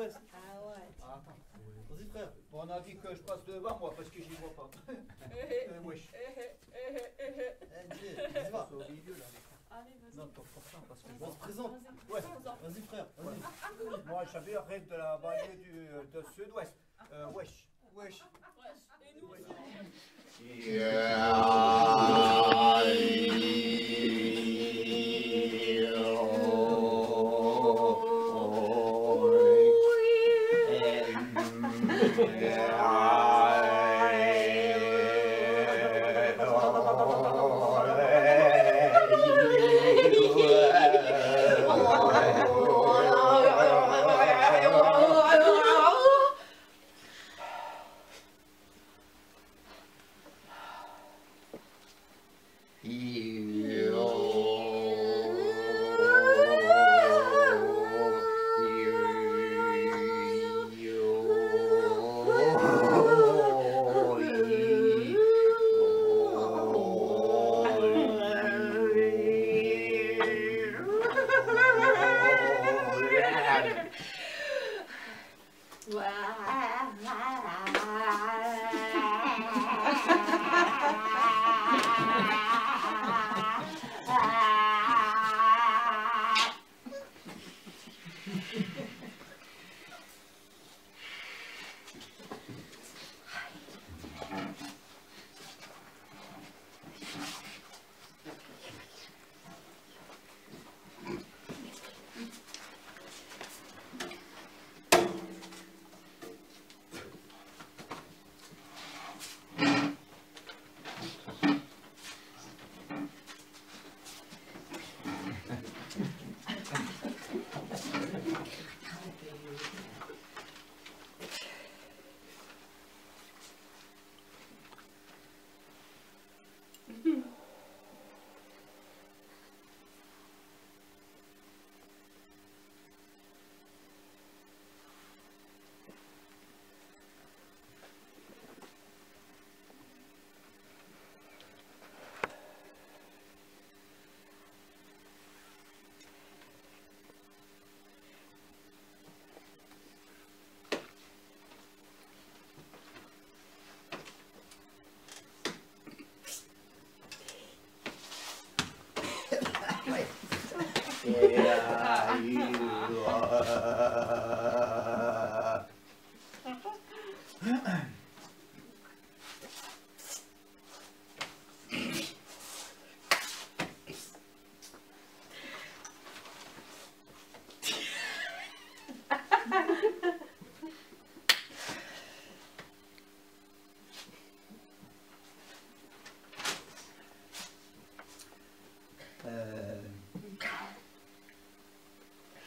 sud-ouest. Ah ouais. Ah, attends. Vas-y frère, bon, on a dit que je passe devant moi parce que j'y vois pas. Wesh. Vas-y, va. Au milieu là. Allez, vas-y. Non, comme ça, parce que on se présente. Vas-y. Ouais, vas-y frère, vas-y. Moi, j'avais rien de la banlieue de sud-ouest. Wesh. Wesh. Et nous aussi.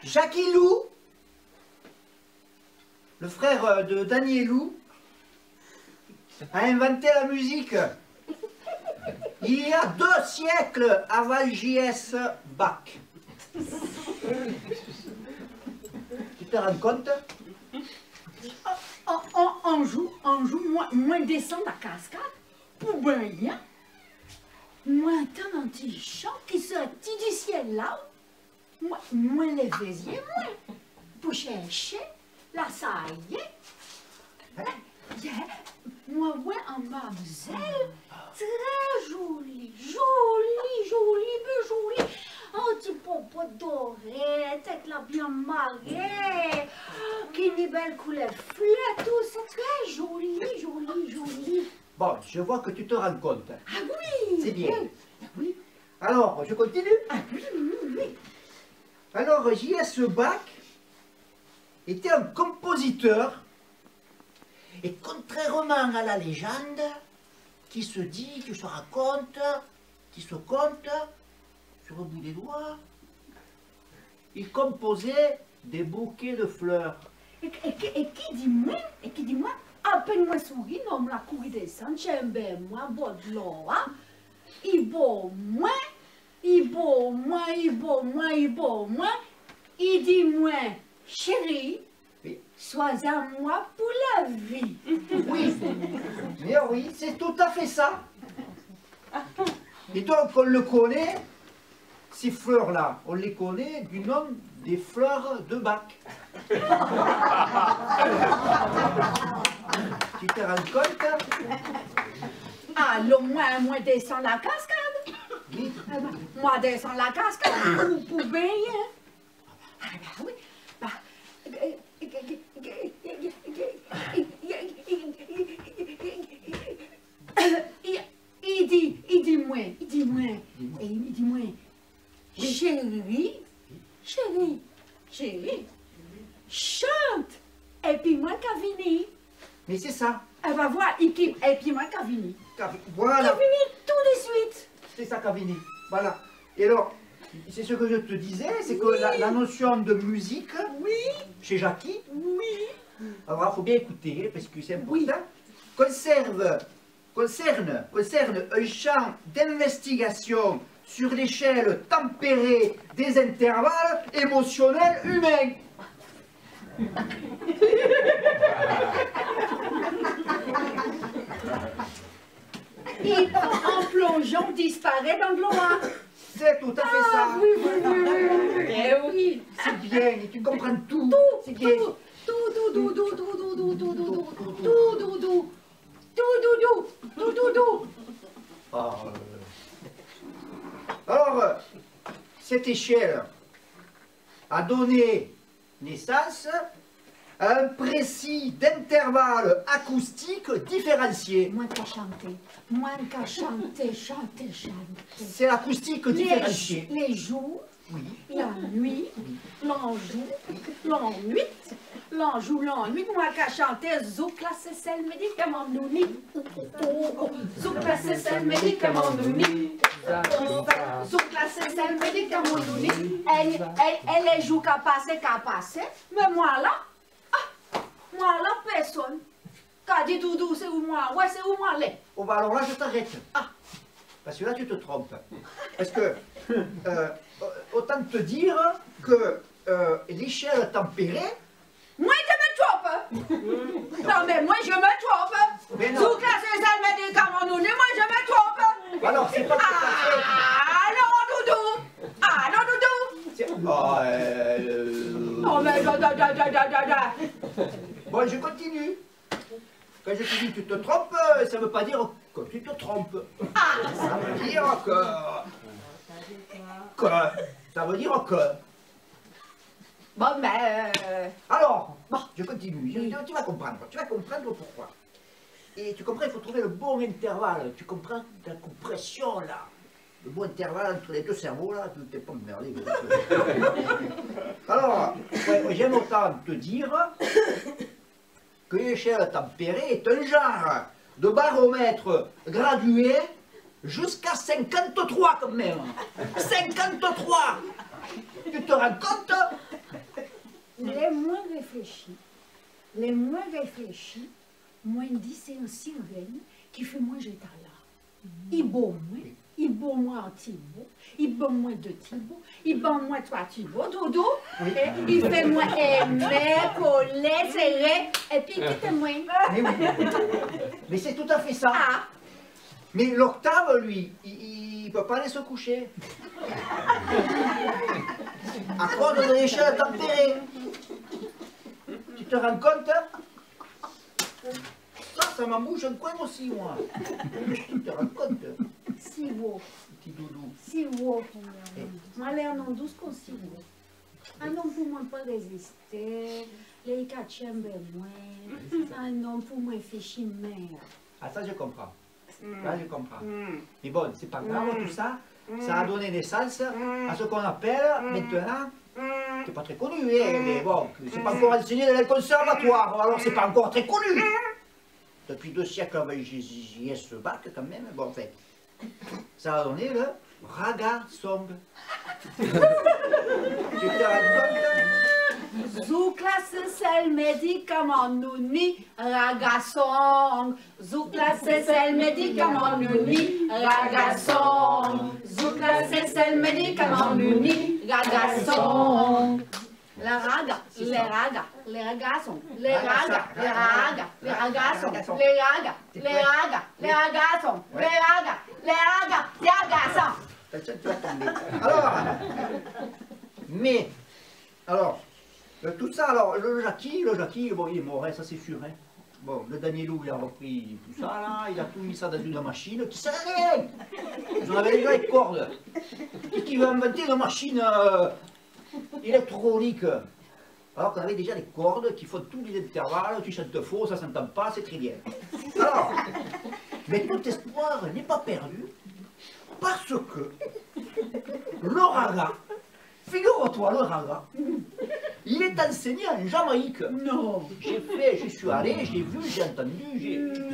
Jackie Lou, le frère de Danielou, a inventé la musique il y a 2 siècles avant J.S. Bach. Tu te rends compte? On joue moins descend la cascade pour bien. Moi, entendre un petit chant qui sort du ciel là. Moi, les vésiers, moi. Pour chercher la saille. Moi, ouais, un mademoiselle. Très jolie, mais jolie. Un petit popo doré, tête là bien marée. Qui une belle couleur fleur, tout ça. Très jolie. Bon, je vois que tu te rends compte. Ah oui. C'est bien. Oui. Alors, je continue? Ah oui. Alors, J.S. Bach était un compositeur, et contrairement à la légende, qui se dit, qui se raconte, qui se compte sur le bout des doigts, il composait des bouquets de fleurs. Et qui dit moi, appelle-moi souris, non, la couille des sangs, j'aime moi, bon de l'eau, hein? Il dit moi, chérie, Oui. sois à moi pour la vie. Oui, mais oui, c'est tout à fait ça. Et donc, on le connaît, ces fleurs-là, on les connaît du nom des fleurs de Bach. Tu te rends compte? Allons, moi descends la cascade. Oui. Moi descends la cascade pour baigner. Ah bah oui. Bah, il dit moi, chérie, chante. Et puis moi, Cavini. Mais c'est ça. Elle va voir, et puis moi, Cavini. Voilà. Cavini tout de suite. C'est ça, Cavini. Voilà. Et alors, c'est ce que je te disais, c'est que la notion de musique, chez Jackie, alors il faut bien écouter, parce que c'est important, concerne un champ d'investigation sur l'échelle tempérée des intervalles émotionnels humains. Et en plongeant disparaît dans le loin. C'est tout à fait ça. Oui. Eh oui. C'est bien, et tu comprends tout. C'est bien. Tout. Alors, cette échelle a donné naissance à un précis d'intervalle acoustique différencié. Moins qu'à chanter, chanter. C'est l'acoustique différenciée. Les jours, la nuit, l'enjou, l'ennui, moi qu'à chanter, zouk là c'est celle médicament nous ni. Zouk là c'est celle médicament nous ni. Zouk là c'est celle médicament nous ni. Elle les joue qu'à passer, mais moi là, personne. Qu'a dit Doudou, c'est où moi? Ouais, c'est où moi, les? Oh bah alors là, je t'arrête. Parce que là, tu te trompes. Parce que, autant te dire que l'échelle tempérée... Moi, je me trompe. Non, mais moi, je me trompe. Mais non. Sous classe des médicaments, nous, moi, je me trompe. Alors, c'est pas tout à fait... Ah non, Doudou. Oh, mais Bon, je continue. Quand je te dis tu te trompes, ça veut pas dire que tu te trompes. Ça veut dire que... Ça veut dire que... Bon, mais... Alors, je continue. Tu vas comprendre. Tu vas comprendre pourquoi. Et tu comprends, il faut trouver le bon intervalle. Tu comprends la compression, là. Le bon intervalle entre les deux cerveaux, là. Tu t'es pas emmerdé. Alors, j'aime autant te dire que l'échelle tempérée est un genre de baromètre gradué jusqu'à 53 quand même. 53. Tu te rends compte? Les moins réfléchis, moins dit c'est un sirène qui fait moins jeter là. Il beau moins en Thibaut, il beau moins de Thibaut, il beau moins trois Thibaut, Doudou, il fait moins aimer, coller, serrer, et puis quitte moins. Mais c'est tout à fait ça. Mais l'octave, lui, il peut pas aller se coucher. À cause de l'échelle tempérée. Tu te rends compte? Ça m'embouche un coin aussi, moi. Tu te rends compte? Si beau. Petit doudou. Si beau. Moi, l'air non douce qu'on si beau. Un homme pour moi pas résister. Les quatre moins. Un homme pour moi fait chimère. Ah, ça, je comprends. Là, je comprends. Mais bon, c'est pas grave, tout ça. Ça a donné naissance à ce qu'on appelle maintenant, c'est pas très connu, mais bon, c'est pas encore enseigné dans les conservatoires, alors c'est pas encore très connu. Depuis 2 siècles, j'y ai ce bac quand même, bon, en fait, ça a donné le raga song. Tu te rends compte? Zouk la c'est médicament nous ni ragasson. Zouk la c'est médicament nous ni ragasson. Zouk la c'est médicament nous ni ragasson. Les ragassons, les ragassons, Alors, Tout ça, alors, le Jackie, bon, il est mort, hein, ça c'est sûr. Hein. Bon, le Danielou, il a repris tout ça, là, il a tout mis ça dans une machine qui sert à rien. Ils en avaient déjà les cordes. Qui veut inventer une machine électronique? Alors qu'on avait déjà les cordes qui font tous les intervalles, tu chantes faux, ça s'entend pas, c'est très bien. Alors, mais tout espoir n'est pas perdu, parce que le raga, figure-toi, le raga, il est enseigné en Jamaïque. Non. J'y suis allé, j'ai vu, j'ai entendu, je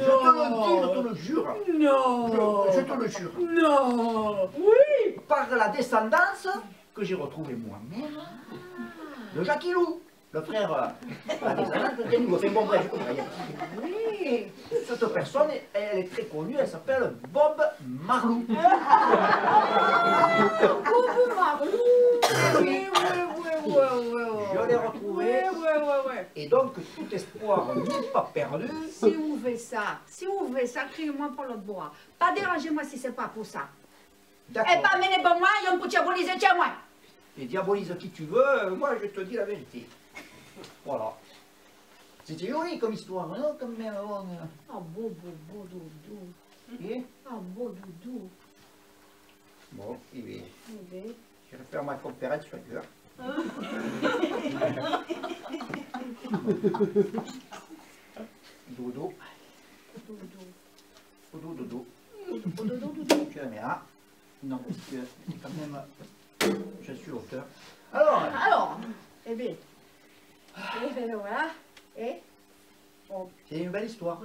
te le jure. Non. Je te le jure. Non. Oui. Par la descendance que j'ai retrouvée moi-même de Jackie Lou, le frère, la descendance de Jackie Lou. Enfin bon, bref, je comprends rien. Oui. Cette personne, elle est très connue, elle s'appelle Bob Marlou. Bob Marlou. Oui. Je l'ai retrouvé, Ouais. et donc tout espoir n'est pas perdu. Si vous faites ça, criez-moi pour l'autre bois. Pas dérangez-moi si c'est pas pour ça. Et D'accord. pas mener pour moi, il y a un petit diaboliser chez moi. Et diabolise qui tu veux, moi je te dis la vérité. Voilà. C'était joli comme histoire, non? Comme même, Ah, beau doudou. Et Ah, beau doudou. bon, et bien, Oui. je vais faire ma conférence ailleurs. Dodo, Doudou. dodo. Tu la mets là. Non, parce que quand même, je suis auteur. Alors, Eh bien, voilà. Et c'est une belle histoire.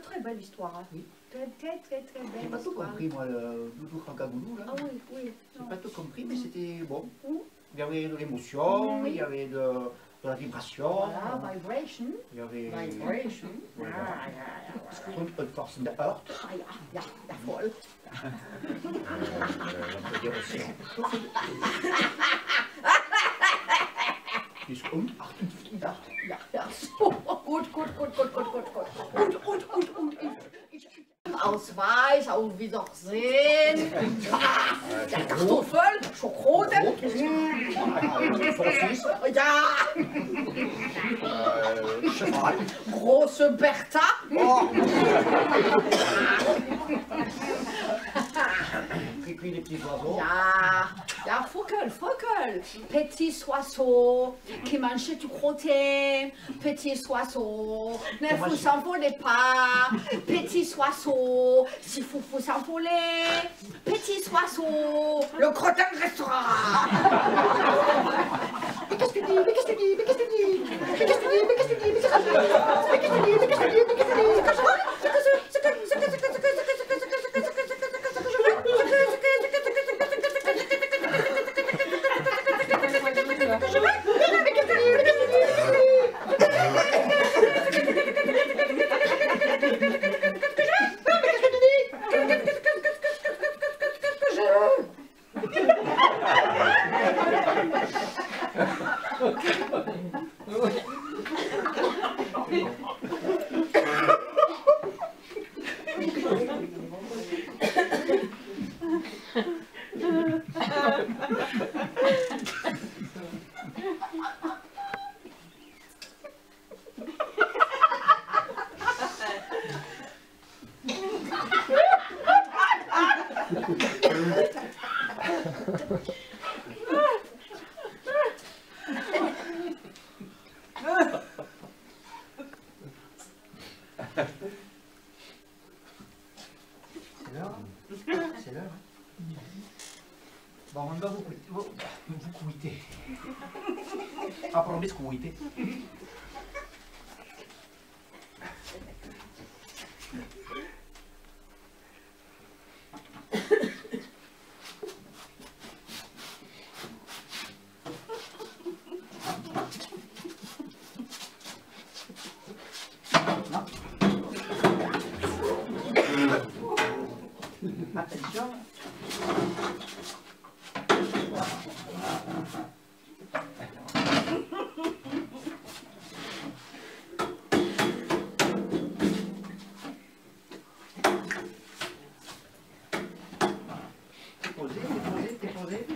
très belle histoire. Hein. Oui. Très J'ai belle pas tout histoire. compris, moi, le doudou Francagoulou, là. Ah oui. J'ai pas tout compris, mais c'était bon. Mm. Il y avait de l'émotion, Oui. il y avait de la vibration. Voilà, vibration. Il y avait Vibration. une force de heurte. La folle. On peut dire aussi. Ausweis, auf Wiedersehen. Der Kartoffel, Schokolade. Francis, Ja, cheval. große Bertha. Puis les petits oiseaux. Ja, Vogel. Petit oiseau qui mange du crotté. Petit oiseau, ne vous s'envolez pas. Petit oiseau, si vous s'envolez. Petit oiseau, le crottin restera. Mais qu'est-ce que tu C'est l'heure. Bon, on va vous couiter. Après, biscuiter. Attention. T'es posé.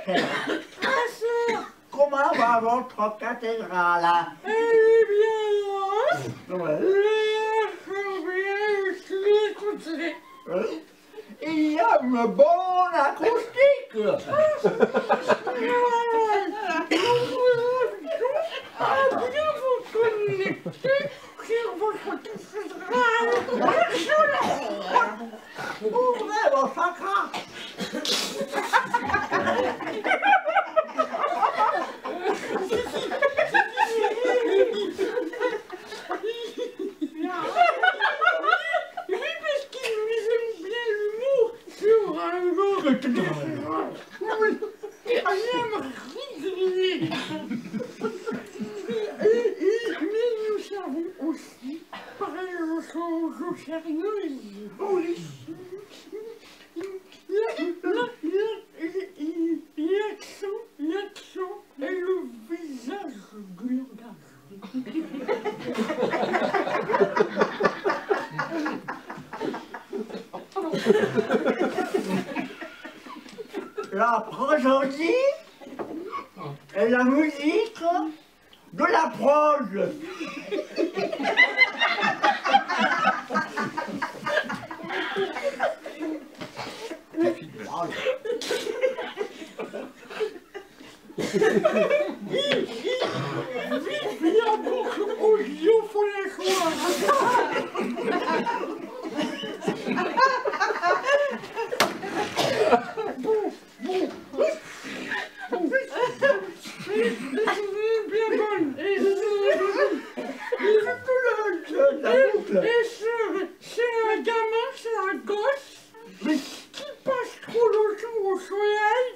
cher. Très cher. Comment va votre cathédrale? Elle est bien là. Ouais. Il y a une bonne acoustique. Bien vous connecter sur votre cathédrale. Ouvrez vos chakras. Oui, parce qu'ils nous aiment bien l'humour sur un mot. J'aime rigoler. Mais nous savons aussi parler aux choses sérieuses. L'accent et le visage du langage. La prosodie et la musique de la prose. Il y a beaucoup audio pour les soirs. Bien bonne. Et c'est un gamin, c'est un gosse, mais qui passe trop longtemps au soleil,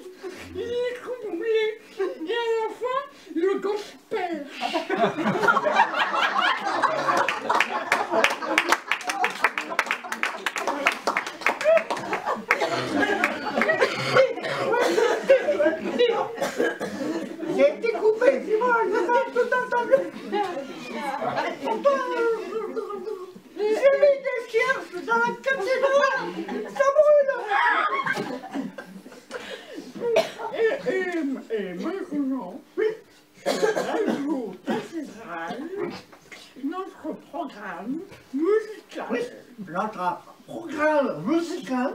il est troublé. Et à la fin, le gosse perd. J'ai été coupé, c'est bon, je n'ai tout entendu. J'ai mis des cherches dans la cathédrale, ça brûle. Et maintenant, sur Radio Cathédrale, notre programme musical. Oui, notre programme musical,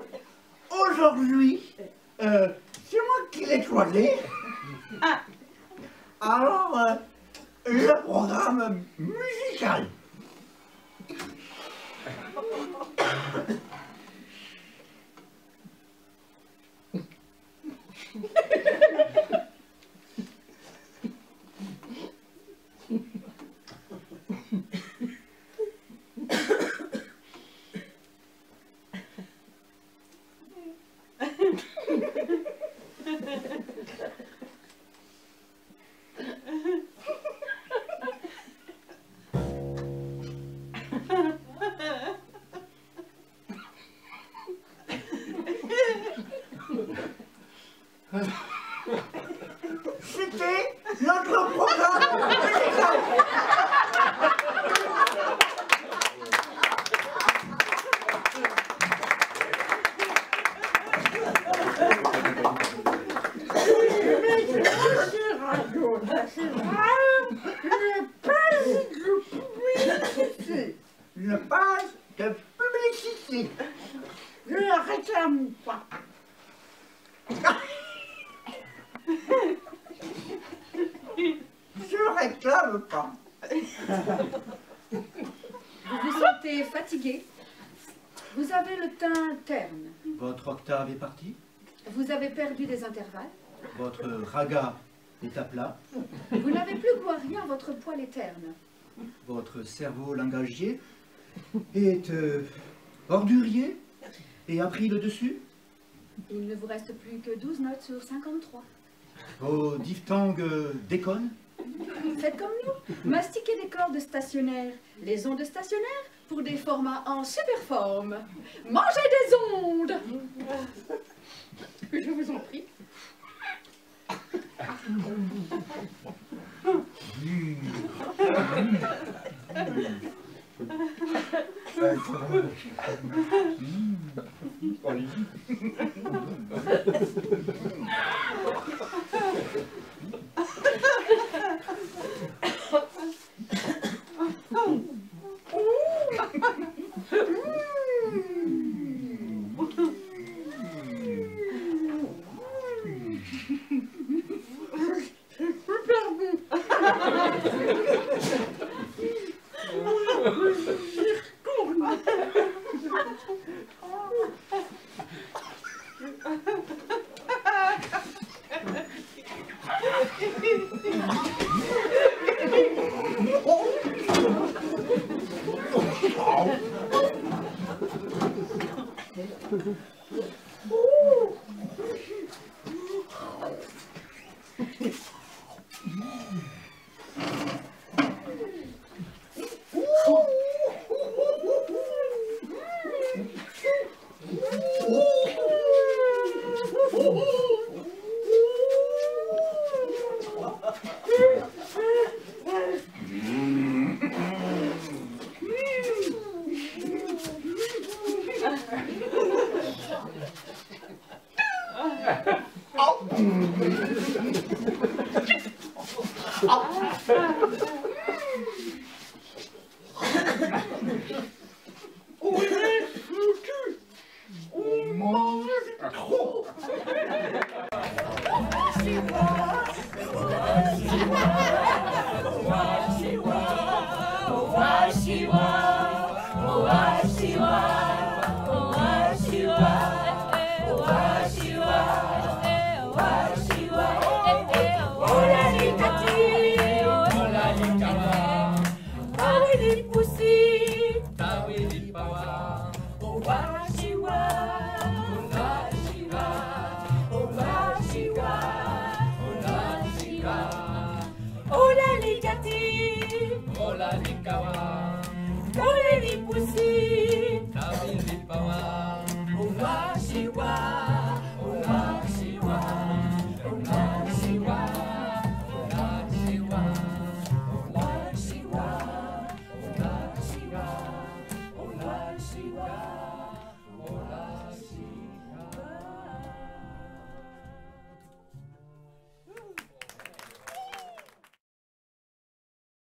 aujourd'hui, c'est moi qui l'ai choisi. Alors, le programme musical. C'était notre programme musical. Radio Cathédrale, une page de publicité. Une page de publicité. Je ne la réclame pas. Je réclame pas. Vous vous sentez fatigué. Vous avez le teint terne. Votre octave est partie. Vous avez perdu des intervalles. Votre raga est à plat. Vous n'avez plus goût à rien, votre poil est terne. Votre cerveau langagier est ordurier et a pris le dessus. Il ne vous reste plus que 12 notes sur 53. Vos diphtongues déconnent. Faites comme nous. Mastiquez des cordes stationnaires. Les ondes stationnaires pour des formats en superforme. Mangez des ondes. Je vous en prie. Allez-y. On est foutu. On mange trop. Hola,